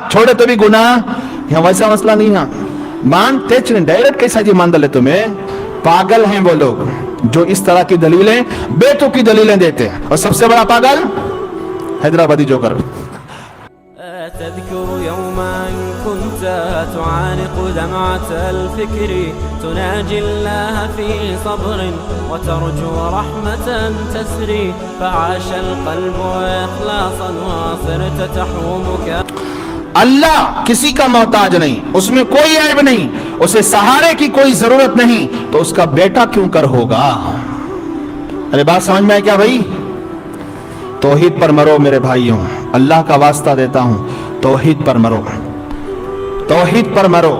छोड़े तो भी गुनाह, यहाँ वैसा मसला नहीं है। मानते डायरेक्ट कैसा जी मान डाले तुम्हें? पागल हैं वो लोग जो इस तरह की दलीलें, बेतुकी दलीलें देते हैं। और सबसे बड़ा पागल हैदराबादी जोकर। تذكر يوما كنت تعانق دمعة الفكر تناجي الله في صبر وترجو رحمة تسري فعاش القلب إخلاصا وصرت تحومك। अल्लाह किसी का मोहताज नहीं, उसमें कोई ऐब नहीं, उसे सहारे की कोई जरूरत नहीं, तो उसका बेटा क्यों कर होगा? अरे बात समझ में है क्या भाई? तौहीद पर मरो मेरे भाइयों, अल्लाह का वास्ता देता हूं, तौहीद पर मरो, तौहीद पर मरो।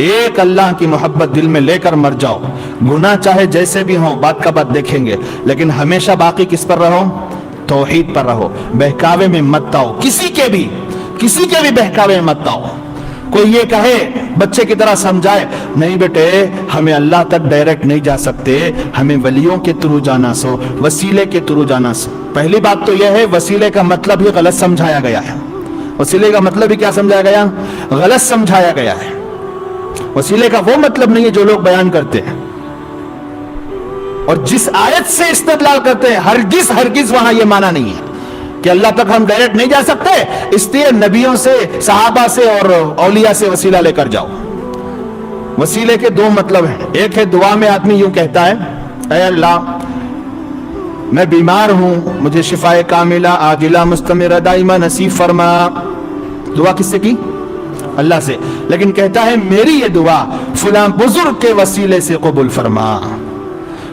एक अल्लाह की मोहब्बत दिल में लेकर मर जाओ। गुनाह चाहे जैसे भी हो, बात का बात देखेंगे, लेकिन हमेशा बाकी किस पर रहो? तौहीद पर रहो। बहकावे में मत आओ, किसी के भी बहकावे में मत आओ। कोई ये कहे बच्चे की तरह समझाए, नहीं बेटे हमें अल्लाह तक डायरेक्ट नहीं जा सकते, हमें वलियों के थ्रू जाना सो, वसीले के थ्रू जाना सो। पहली बात तो यह है, वसीले का मतलब ही गलत समझाया गया है। वसीले का मतलब ही क्या समझाया गया? गलत समझाया गया है। वसीले का वो मतलब नहीं है जो लोग बयान करते हैं और जिस आयत से इस्तेदलाल करते हैं, हरगिज वहां ये माना नहीं है कि अल्लाह तक हम डायरेक्ट नहीं जा सकते, इसलिए नबियों से, सहाबा से और औलिया से वसीला लेकर जाओ। वसीले के दो मतलब हैं। एक है दुआ में आदमी यूं कहता है, ऐ अल्लाह मैं बीमार हूं, मुझे शिफाए कामिला आजिला मुस्तमिरा दाइमा नसीब फरमा। दुआ किससे की? अल्लाह से। लेकिन कहता है मेरी ये दुआ फलां बुजुर्ग के वसीले से कबूल फरमा,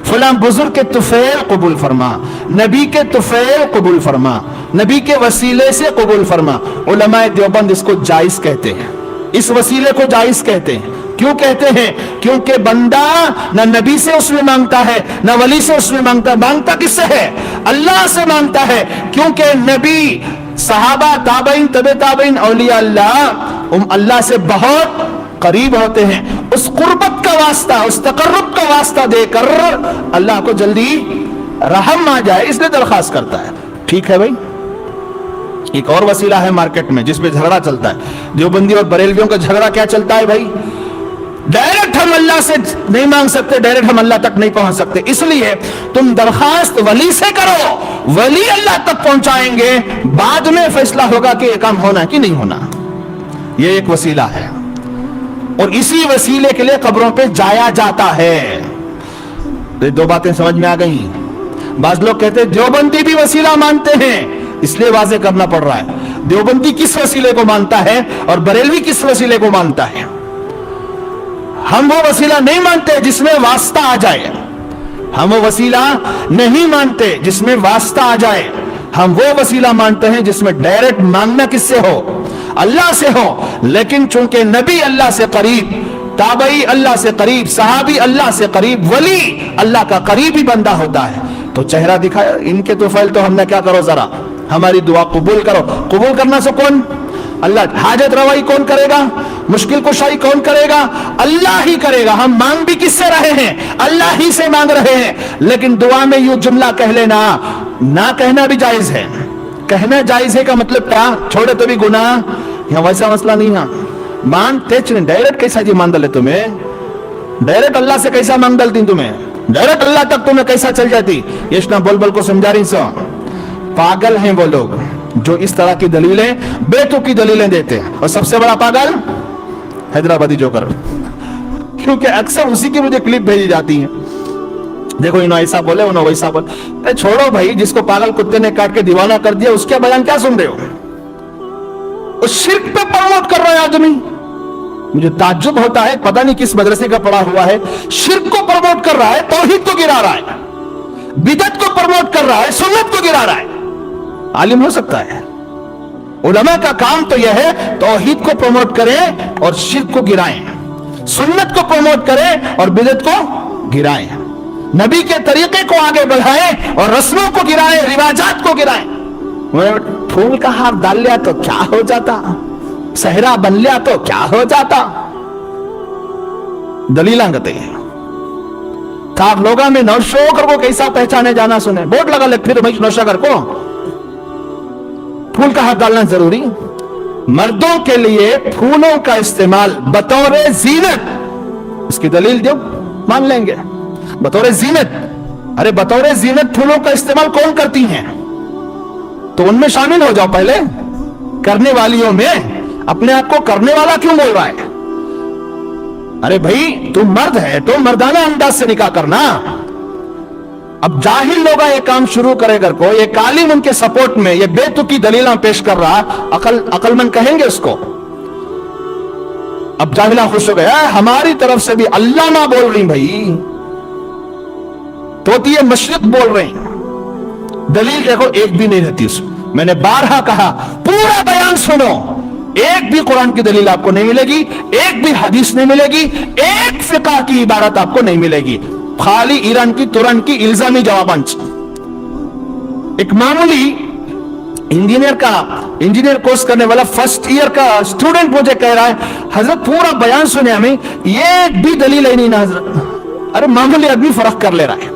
फलां बुजुर्ग के तुफैल कबूल फरमा, नबी के तुफैल कबूल फरमा, नबी के वसीले से कबूल फरमा। उलमाए देवबंद इसको जायज कहते हैं, इस वसीले को जायज कहते हैं। क्यों कहते हैं? क्योंकि बंदा न नबी से उसमें मांगता है, न वली से उसमें मांगता किससे है? अल्लाह से मांगता है। क्योंकि नबी, सहाबा, ताबईन, तबे ताबईन, औलिया अल्लाह से बहुत करीब होते हैं। उस कुर्बत का वास्ता, उस तकर्रुब का वास्ता देकर अल्लाह को जल्दी रहम आ जाए, इसलिए दरखास्त करता है। ठीक है भाई। एक और वसीला है मार्केट में जिसपे झगड़ा चलता है। देवबंदी और बरेलवियों का झगड़ा क्या चलता है भाई? डायरेक्ट हम अल्लाह से नहीं मांग सकते, डायरेक्ट हम अल्लाह तक नहीं पहुंच सकते, इसलिए तुम दरखास्त वली से करो, वली अल्लाह तक पहुंचाएंगे, बाद में फैसला होगा कि ये काम होना कि नहीं होना। ये एक वसीला है और इसी वसीले के लिए कब्रों पे जाया जाता है। तो दो बातें समझ में आ गई। बाज लोग कहते हैं देवबंदी भी वसीला मानते हैं, इसलिए वाजे करना पड़ रहा है। देवबंदी किस वसीले को मानता है और बरेलवी किस वसीले को मानता है? हम वो वसीला नहीं मानते जिसमें वास्ता आ जाए, हम वो वसीला नहीं मानते जिसमें वास्ता आ जाए। हम वो वसीला मानते हैं जिसमें डायरेक्ट मांगना किससे हो? अल्लाह से हो। लेकिन चूंकि नबी अल्लाह से करीब, ताबई अल्लाह से करीब, सहाबी अल्लाह से करीब, वली अल्लाह का करीबी बंदा होता है, तो चेहरा दिखाया इनके तो फैल, तो हमने क्या करो, जरा हमारी दुआ कबूल करो। कबूल करना से कौन? अल्लाह। हाजत रवाई कौन करेगा? मुश्किल कुशाई कौन करेगा? अल्लाह ही करेगा। हम मांग भी किससे रहे हैं? अल्लाह ही से मांग रहे हैं। लेकिन दुआ में यूं जुमला कह लेना, ना कहना भी जायज है। कहना जायज है का मतलब क्या? छोड़े तो भी गुनाह, यहाँ वैसा मसला नहीं है। मानते डायरेक्ट कैसा जी मान डाले तुम्हें? डायरेक्ट अल्लाह से कैसा मांग डालती तुम्हें? डायरेक्ट अल्लाह तक तुम्हें कैसा चल जाती? यशना बोल को समझा रही सो। पागल हैं वो लोग जो इस तरह की दलीलें, बेतुकी दलीलें देते हैं। और सबसे बड़ा पागल हैदराबादी जोकर, क्योंकि अक्सर उसी की मुझे क्लिप भेजी जाती है। देखो इन्होंने ऐसा बोले, उन्होंने वैसा बोले। छोड़ो भाई, जिसको पागल कुत्ते ने काट के दीवाना कर दिया उसके बयान क्या सुन रहे हो? उस शिर्क पे प्रमोट कर रहा है आदमी। मुझे ताज्जुब होता है, पता नहीं किस मदरसे का पढ़ा हुआ है, शिर्क को प्रमोट कर रहा है, तौहीद को गिरा रहा है, बिदअत को प्रमोट कर रहा है, सुन्नत को गिरा रहा है। आलिम हो सकता है। उलमा का काम तो यह है तौहीद को प्रमोट करें और शिर्क को गिराएं, सुन्नत को प्रमोट करें और बिदअत को गिराएं, नबी के तरीके को आगे बढ़ाएं और रस्मों को गिराएं, रिवाजात को गिराएं। फूल का हार डाल लिया तो क्या हो जाता, सहरा बन लिया तो क्या हो जाता। दलीलांगते तार लोगा में नौशोकर को कैसा पहचाने जाना सुने, बोर्ड लगा ले फिर नौशोकर को फूल का हाथ डालना जरूरी। मर्दों के लिए फूलों का इस्तेमाल बतौर जीनत, इसकी दलील दो, मान लेंगे। बतौर जीनत, अरे बतौर जीनत फूलों का इस्तेमाल कौन करती हैं? तो उनमें शामिल हो जाओ पहले, करने वालियों में। अपने आप को करने वाला क्यों बोल रहा है? अरे भाई तुम मर्द है तो मर्दाना अंदाज से निकाह करना। अब जाहिल लोग ये काम शुरू करेगा को, ये कालिम उनके सपोर्ट में ये बेतुकी दलीला पेश कर रहा, अकलमंद कहेंगे उसको? अब जाहिला खुश हो गया, हमारी तरफ से भी अल्लाह ना बोल रही भाई, तो ये मशरिक बोल रही। दलील देखो एक भी नहीं रहती उसमें। मैंने बारहा कहा पूरा बयान सुनो, एक भी कुरान की दलील आपको नहीं मिलेगी, एक भी हदीस नहीं मिलेगी, एक फिक़ह की इबारत आपको नहीं मिलेगी, खाली ईरान की तुरंत की इल्जामी जवाबांच। एक मामूली इंजीनियर कोर्स करने वाला फर्स्ट ईयर का स्टूडेंट मुझे कह रहा है, हजरत पूरा बयान सुने हमें, एक भी दलील है नहीं ना हजरत। अरे मामूली आदमी फर्क कर ले रहा है,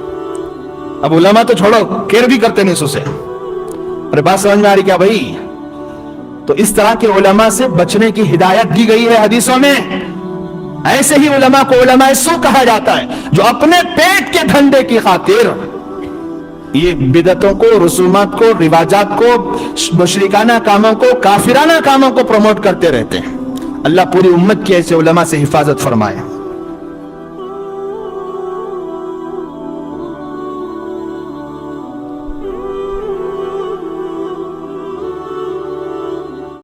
अब उलमा तो छोड़ो, केयर भी करते नहीं उसे। अरे बात समझ में आ रही क्या भाई? तो इस तरह के उलमा से बचने की हिदायत दी गई है हदीसों में। ऐसे ही उलमा को उलमा सू कहा जाता है, जो अपने पेट के धंधे की खातिर ये बिदतों को, रसूमात को, रिवाजात को, मुशरिकाना कामों को, काफिराना कामों को प्रमोट करते रहते हैं। अल्लाह पूरी उम्मत की ऐसे उलमा से हिफाजत फरमाए।